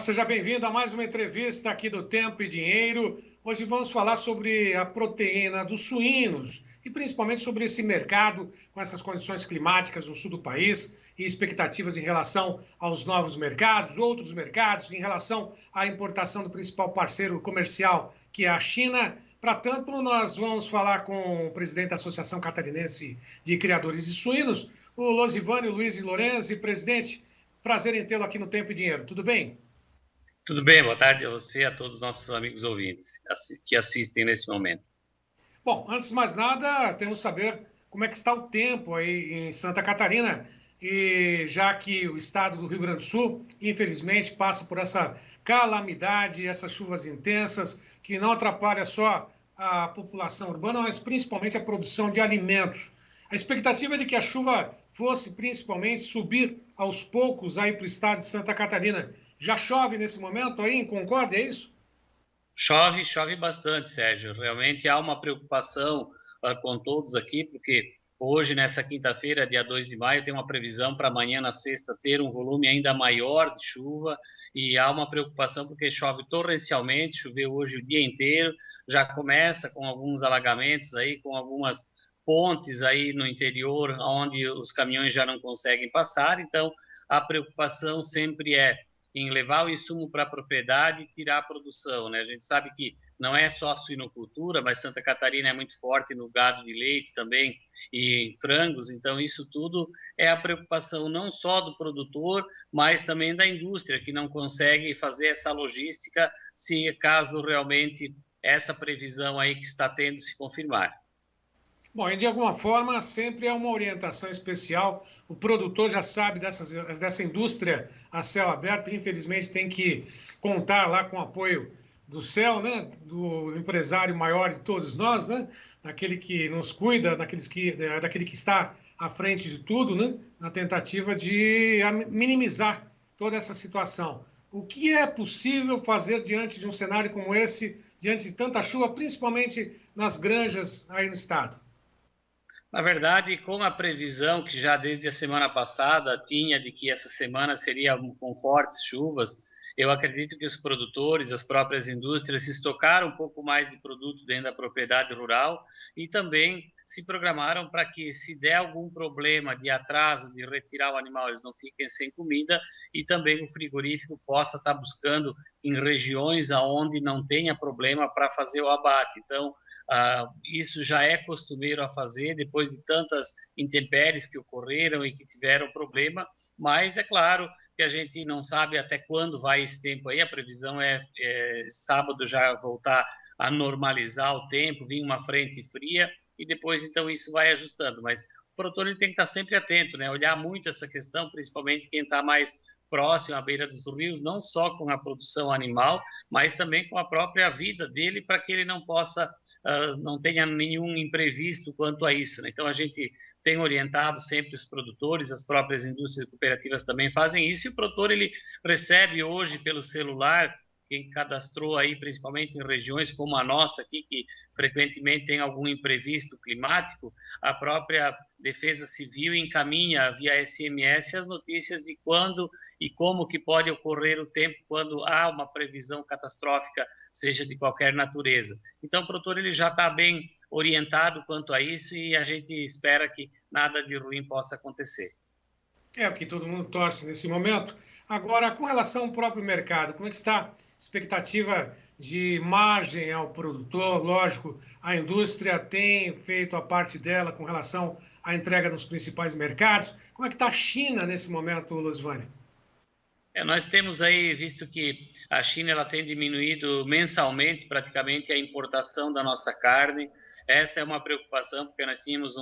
seja bem-vindo a mais uma entrevista aqui do Tempo e Dinheiro. Hoje vamos falar sobre a proteína dos suínos e principalmente sobre esse mercado com essas condições climáticas no sul do país e expectativas em relação aos novos mercados, outros mercados, em relação à importação do principal parceiro comercial, que é a China. Para tanto, nós vamos falar com o presidente da Associação Catarinense de Criadores de Suínos, o Losivânio Luiz Lorenzi. Presidente, prazer em tê-lo aqui no Tempo e Dinheiro. Tudo bem? Tudo bem, boa tarde a você e a todos os nossos amigos ouvintes que assistem nesse momento. Bom, antes de mais nada, temos que saber como é que está o tempo aí em Santa Catarina, e já que o estado do Rio Grande do Sul, infelizmente, passa por essa calamidade, essas chuvas intensas, que não atrapalha só a população urbana, mas principalmente a produção de alimentos. A expectativa é de que a chuva fosse principalmente subir aos poucos aí para o estado de Santa Catarina. Já chove nesse momento aí em Concórdia, é isso? Chove bastante, Sérgio. Realmente há uma preocupação com todos aqui, porque hoje, nessa quinta-feira, dia 2 de maio, tem uma previsão para amanhã, na sexta, ter um volume ainda maior de chuva, e há uma preocupação porque chove torrencialmente, choveu hoje o dia inteiro, já começa com alguns alagamentos aí, com algumas pontes aí no interior, onde os caminhões já não conseguem passar, então a preocupação sempre é em levar o insumo para a propriedade e tirar a produção, né? A gente sabe que não é só a suinocultura, mas Santa Catarina é muito forte no gado de leite também e em frangos, então isso tudo é a preocupação não só do produtor, mas também da indústria, que não consegue fazer essa logística se caso realmente essa previsão aí que está tendo se confirmar. Bom, e de alguma forma sempre é uma orientação especial. O produtor já sabe dessa indústria a céu aberto, infelizmente tem que contar lá com o apoio do céu, né? Do empresário maior de todos nós, né? Daquele que nos cuida, daquele que está à frente de tudo, né? Na tentativa de minimizar toda essa situação. O que é possível fazer diante de um cenário como esse, diante de tanta chuva, principalmente nas granjas aí no estado? Na verdade, com a previsão que já desde a semana passada tinha de que essa semana seria com fortes chuvas, eu acredito que os produtores, as próprias indústrias, se estocaram um pouco mais de produto dentro da propriedade rural e também se programaram para que, se der algum problema de atraso de retirar o animal, eles não fiquem sem comida, e também o frigorífico possa estar buscando em regiões aonde não tenha problema para fazer o abate. Então, isso já é costumeiro a fazer depois de tantas intempéries que ocorreram e que tiveram problema, mas é claro que a gente não sabe até quando vai esse tempo aí, a previsão é sábado já voltar a normalizar o tempo, vir uma frente fria e depois então isso vai ajustando, mas o produtor ele tem que estar sempre atento, né? Olhar muito essa questão, principalmente quem está mais próximo à beira dos rios, não só com a produção animal, mas também com a própria vida dele, para que ele não possa não tenha nenhum imprevisto quanto a isso, né? Então a gente tem orientado sempre os produtores, as próprias indústrias cooperativas também fazem isso, e o produtor ele recebe hoje pelo celular, quem cadastrou aí principalmente em regiões como a nossa aqui, que frequentemente tem algum imprevisto climático, a própria Defesa Civil encaminha via SMS as notícias de quando e como que pode ocorrer o tempo quando há uma previsão catastrófica, seja de qualquer natureza. Então, o produtor ele já está bem orientado quanto a isso e a gente espera que nada de ruim possa acontecer. É o que todo mundo torce nesse momento. Agora, com relação ao próprio mercado, como é que está a expectativa de margem ao produtor? Lógico, a indústria tem feito a parte dela com relação à entrega nos principais mercados. Como é que está a China nesse momento, Losivânio? Nós temos aí visto que a China ela tem diminuído mensalmente praticamente a importação da nossa carne. Essa é uma preocupação porque nós tínhamos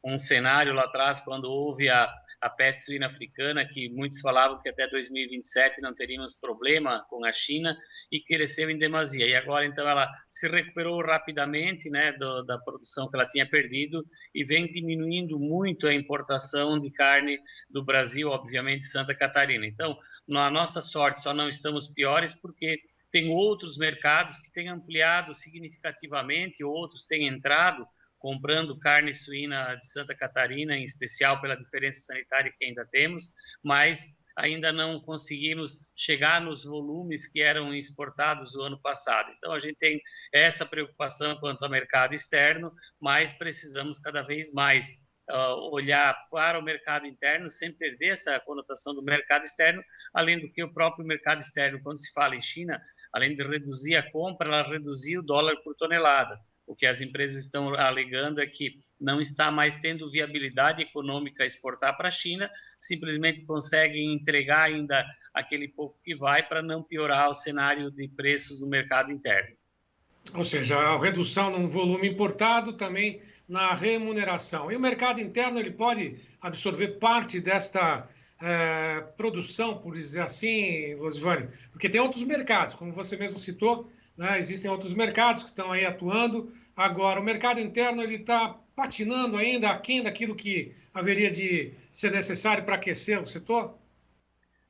um cenário lá atrás quando houve a peste suína africana, que muitos falavam que até 2027 não teríamos problema com a China, e cresceu em demasia. E agora então ela se recuperou rapidamente, né, da produção que ela tinha perdido, e vem diminuindo muito a importação de carne do Brasil, obviamente Santa Catarina. Então, na nossa sorte, só não estamos piores porque tem outros mercados que têm ampliado significativamente, outros têm entrado comprando carne suína de Santa Catarina, em especial pela diferença sanitária que ainda temos, mas ainda não conseguimos chegar nos volumes que eram exportados no ano passado. Então, a gente tem essa preocupação quanto ao mercado externo, mas precisamos cada vez mais olhar para o mercado interno sem perder essa conotação do mercado externo, além do que o próprio mercado externo, quando se fala em China, além de reduzir a compra, ela reduziu o dólar por tonelada. O que as empresas estão alegando é que não está mais tendo viabilidade econômica exportar para a China, simplesmente conseguem entregar ainda aquele pouco que vai para não piorar o cenário de preços no mercado interno. Ou seja, a redução no volume importado, também na remuneração. E o mercado interno ele pode absorver parte desta produção, por dizer assim, Rosivane, porque tem outros mercados, como você mesmo citou, né, existem outros mercados que estão aí atuando. Agora, o mercado interno ele está patinando ainda aquém daquilo que haveria de ser necessário para aquecer o setor?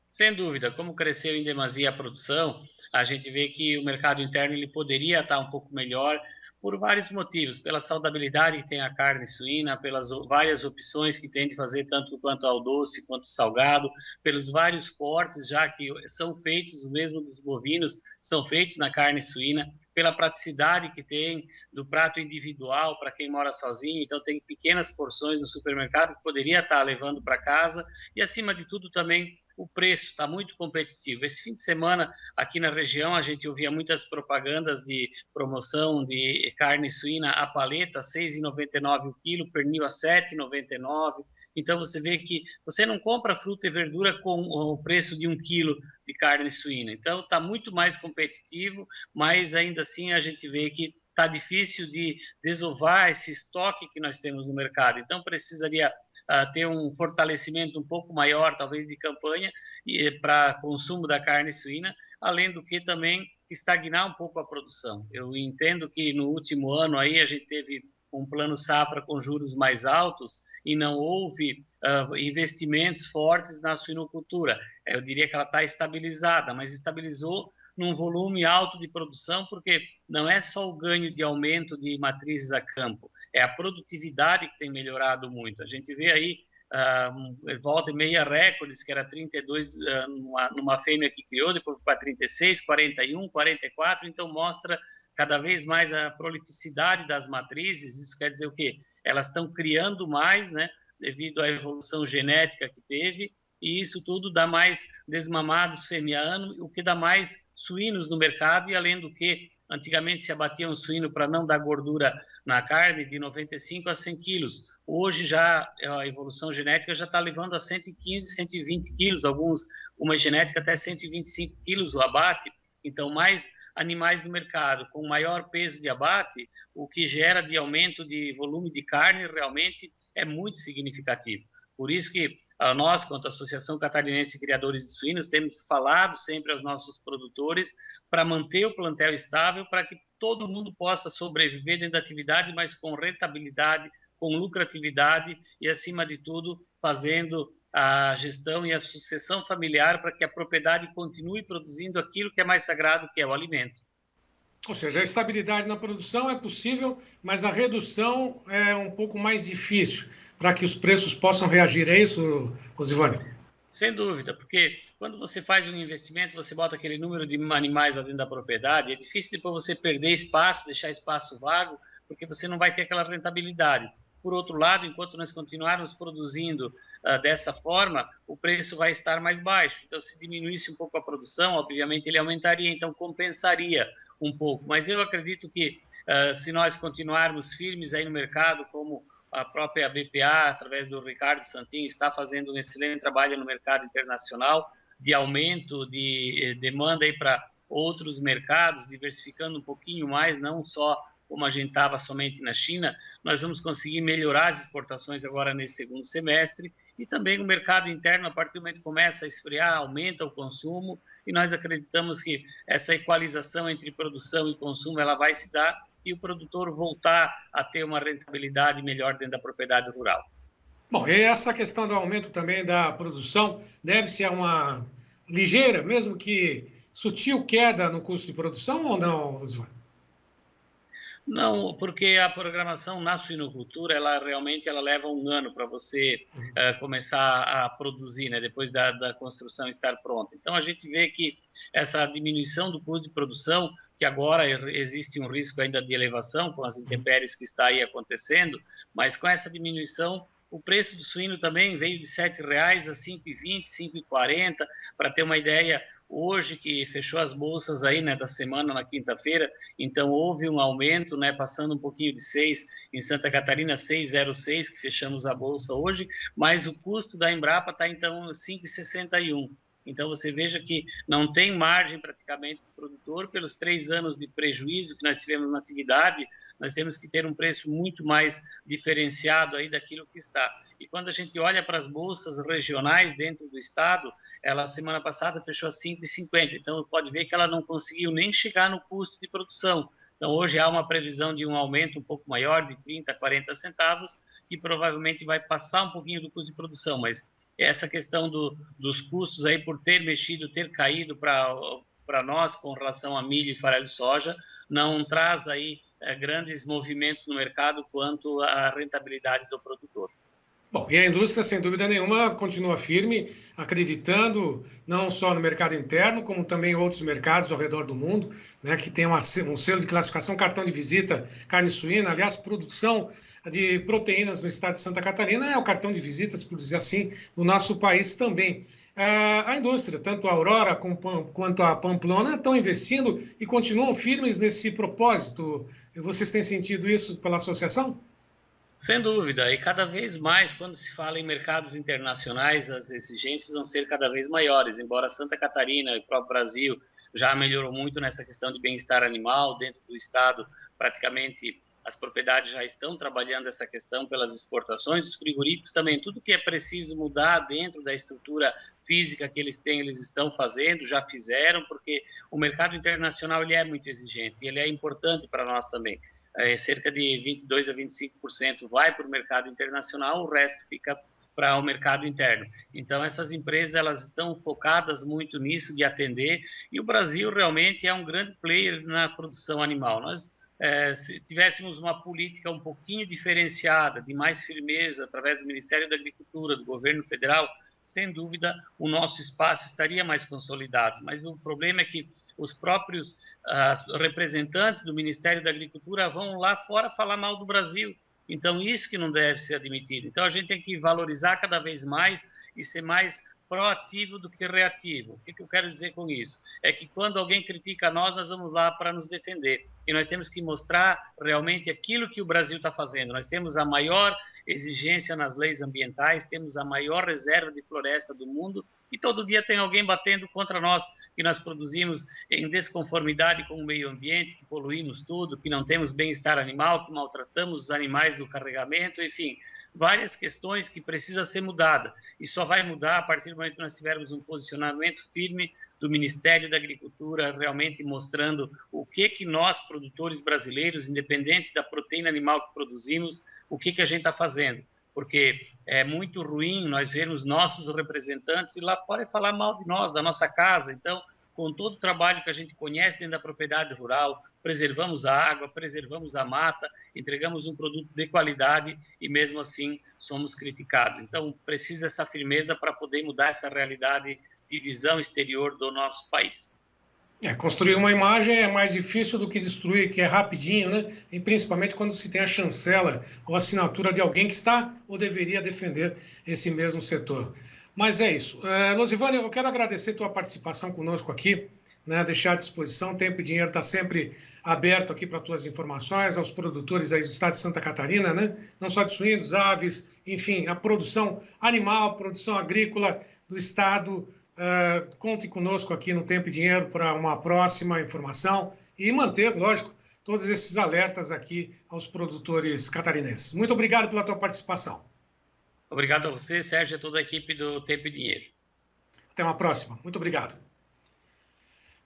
Sem dúvida, como cresceu em demasia a produção, a gente vê que o mercado interno ele poderia estar um pouco melhor por vários motivos, pela saudabilidade que tem a carne suína, pelas várias opções que tem de fazer tanto quanto ao doce quanto ao salgado, pelos vários cortes já que são feitos, o mesmo dos bovinos, são feitos na carne suína, pela praticidade que tem do prato individual para quem mora sozinho, então tem pequenas porções no supermercado que poderia estar levando para casa, e acima de tudo também o preço está muito competitivo. Esse fim de semana, aqui na região, a gente ouvia muitas propagandas de promoção de carne suína a paleta, R$ 6,99 o quilo, pernil a R$ 7,99. Então, você vê que você não compra fruta e verdura com o preço de 1 quilo de carne suína. Então, está muito mais competitivo, mas ainda assim a gente vê que está difícil de desovar esse estoque que nós temos no mercado. Então, precisaria ter um fortalecimento um pouco maior, talvez, de campanha para consumo da carne suína, além do que também estagnar um pouco a produção. Eu entendo que no último ano aí a gente teve um plano safra com juros mais altos e não houve investimentos fortes na suinocultura. Eu diria que ela está estabilizada, mas estabilizou num volume alto de produção, porque não é só o ganho de aumento de matrizes a campo, é a produtividade que tem melhorado muito. A gente vê aí, volta e meia recordes, que era 32 numa fêmea que criou, depois foi para 36, 41, 44, então mostra cada vez mais a prolificidade das matrizes. Isso quer dizer o quê? Elas estão criando mais, né, devido à evolução genética que teve, e isso tudo dá mais desmamados fêmea-ano, o que dá mais suínos no mercado, e além do que antigamente se abatia um suíno para não dar gordura na carne de 95 a 100 quilos. Hoje já a evolução genética já está levando a 115, 120 quilos, uma genética até 125 quilos o abate. Então, mais animais no mercado com maior peso de abate, o que gera de aumento de volume de carne realmente é muito significativo. Por isso que nós, quanto à Associação Catarinense de Criadores de Suínos, temos falado sempre aos nossos produtores para manter o plantel estável, para que todo mundo possa sobreviver dentro da atividade, mas com rentabilidade, com lucratividade e, acima de tudo, fazendo a gestão e a sucessão familiar para que a propriedade continue produzindo aquilo que é mais sagrado, que é o alimento. Ou seja, a estabilidade na produção é possível, mas a redução é um pouco mais difícil para que os preços possam reagir. É isso, Rosivane? Sem dúvida, porque quando você faz um investimento, você bota aquele número de animais lá dentro da propriedade, é difícil depois você perder espaço, deixar espaço vago, porque você não vai ter aquela rentabilidade. Por outro lado, enquanto nós continuarmos produzindo dessa forma, o preço vai estar mais baixo. Então, se diminuísse um pouco a produção, obviamente ele aumentaria, então compensaria um pouco. Mas eu acredito que se nós continuarmos firmes aí no mercado, como a própria BPA, através do Ricardo Santin, está fazendo um excelente trabalho no mercado internacional de aumento de demanda aí para outros mercados, diversificando um pouquinho mais, não só como a gente estava somente na China. Nós vamos conseguir melhorar as exportações agora nesse segundo semestre, e também no mercado interno, a partir do momento que começa a esfriar, aumenta o consumo, e nós acreditamos que essa equalização entre produção e consumo ela vai se dar, e o produtor voltar a ter uma rentabilidade melhor dentro da propriedade rural. Bom, e essa questão do aumento também da produção deve-se a uma ligeira, mesmo que sutil queda no custo de produção ou não, Rosivane? Não, porque a programação na suinocultura, ela leva um ano para você começar a produzir, né, depois da construção estar pronta. Então, a gente vê que essa diminuição do custo de produção, que agora existe um risco ainda de elevação com as intempéries que está aí acontecendo, mas com essa diminuição, o preço do suíno também veio de R$ 7,00 a R$ 5,20, R$ 5,40, para ter uma ideia, hoje que fechou as bolsas aí, né, da semana na quinta-feira, então houve um aumento, né, passando um pouquinho de 6 em Santa Catarina, 6,06 que fechamos a bolsa hoje, mas o custo da Embrapa está então 5,61. Então você veja que não tem margem praticamente para o produtor pelos 3 anos de prejuízo que nós tivemos na atividade. Nós temos que ter um preço muito mais diferenciado aí daquilo que está. E quando a gente olha para as bolsas regionais dentro do estado, ela semana passada fechou a 5,50, então pode ver que ela não conseguiu nem chegar no custo de produção. Então hoje há uma previsão de um aumento um pouco maior, de 30 a 40 centavos, que provavelmente vai passar um pouquinho do custo de produção, mas essa questão dos custos aí por ter mexido, ter caído para nós com relação a milho e farelo de soja, não traz aí grandes movimentos no mercado quanto à rentabilidade do produtor. Bom, e a indústria, sem dúvida nenhuma, continua firme, acreditando não só no mercado interno, como também em outros mercados ao redor do mundo, né, que tem um selo de classificação, cartão de visita, carne suína. Aliás, produção de proteínas no estado de Santa Catarina é o cartão de visitas, por dizer assim, do nosso país também. A indústria, tanto a Aurora quanto a Pamplona, estão investindo e continuam firmes nesse propósito. Vocês têm sentido isso pela associação? Sem dúvida, e cada vez mais, quando se fala em mercados internacionais, as exigências vão ser cada vez maiores, embora Santa Catarina e o próprio Brasil já melhorou muito nessa questão de bem-estar animal, dentro do estado, praticamente as propriedades já estão trabalhando essa questão pelas exportações, os frigoríficos também, tudo que é preciso mudar dentro da estrutura física que eles têm, eles estão fazendo, já fizeram, porque o mercado internacional ele é muito exigente, e ele é importante para nós também. Cerca de 22% a 25% vai para o mercado internacional, o resto fica para o mercado interno. Então, essas empresas elas estão focadas muito nisso, de atender, e o Brasil realmente é um grande player na produção animal. Nós, se tivéssemos uma política um pouquinho diferenciada, de mais firmeza, através do Ministério da Agricultura, do governo federal, sem dúvida, o nosso espaço estaria mais consolidado. Mas o problema é que os próprios representantes do Ministério da Agricultura vão lá fora falar mal do Brasil. Então, isso que não deve ser admitido. Então, a gente tem que valorizar cada vez mais e ser mais proativo do que reativo. O que eu quero dizer com isso? É que quando alguém critica nós vamos lá para nos defender. E nós temos que mostrar realmente aquilo que o Brasil está fazendo. Nós temos a maior exigência nas leis ambientais, temos a maior reserva de floresta do mundo e todo dia tem alguém batendo contra nós, que nós produzimos em desconformidade com o meio ambiente, que poluímos tudo, que não temos bem-estar animal, que maltratamos os animais do carregamento, enfim, várias questões que precisam ser mudadas. E só vai mudar a partir do momento que nós tivermos um posicionamento firme do Ministério da Agricultura, realmente mostrando o que nós, produtores brasileiros, independente da proteína animal que produzimos, o que a gente está fazendo. Porque é muito ruim nós vermos nossos representantes e lá fora falar mal de nós, da nossa casa. Então, com todo o trabalho que a gente conhece dentro da propriedade rural, preservamos a água, preservamos a mata, entregamos um produto de qualidade e mesmo assim somos criticados. Então, precisa essa firmeza para poder mudar essa realidade de visão exterior do nosso país. Construir uma imagem é mais difícil do que destruir, que é rapidinho, né? E principalmente quando se tem a chancela ou assinatura de alguém que está ou deveria defender esse mesmo setor. Mas é isso. Losivane, eu quero agradecer a tua participação conosco aqui, né? Deixar à disposição, Tempo e Dinheiro está sempre aberto aqui para tuas informações, aos produtores aí do estado de Santa Catarina, né? Não só de suínos, aves, enfim, a produção animal, produção agrícola do estado. Conte conosco aqui no Tempo e Dinheiro para uma próxima informação e manter, lógico, todos esses alertas aqui aos produtores catarinenses. Muito obrigado pela tua participação. Obrigado a você, Sérgio, e a toda a equipe do Tempo e Dinheiro. Até uma próxima. Muito obrigado.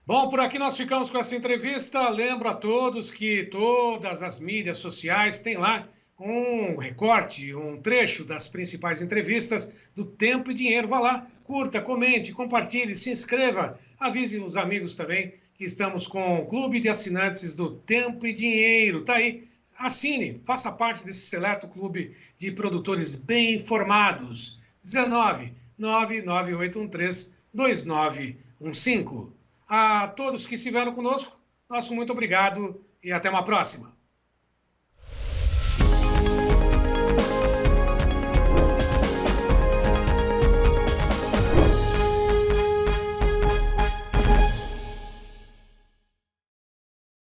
Bom, por aqui nós ficamos com essa entrevista. Lembro a todos que todas as mídias sociais têm lá um recorte, um trecho das principais entrevistas do Tempo e Dinheiro. Vá lá, curta, comente, compartilhe, se inscreva, avise os amigos também que estamos com o Clube de Assinantes do Tempo e Dinheiro. Tá aí, assine, faça parte desse seleto clube de produtores bem informados. 19 99813 2915. A todos que estiveram conosco, nosso muito obrigado e até uma próxima.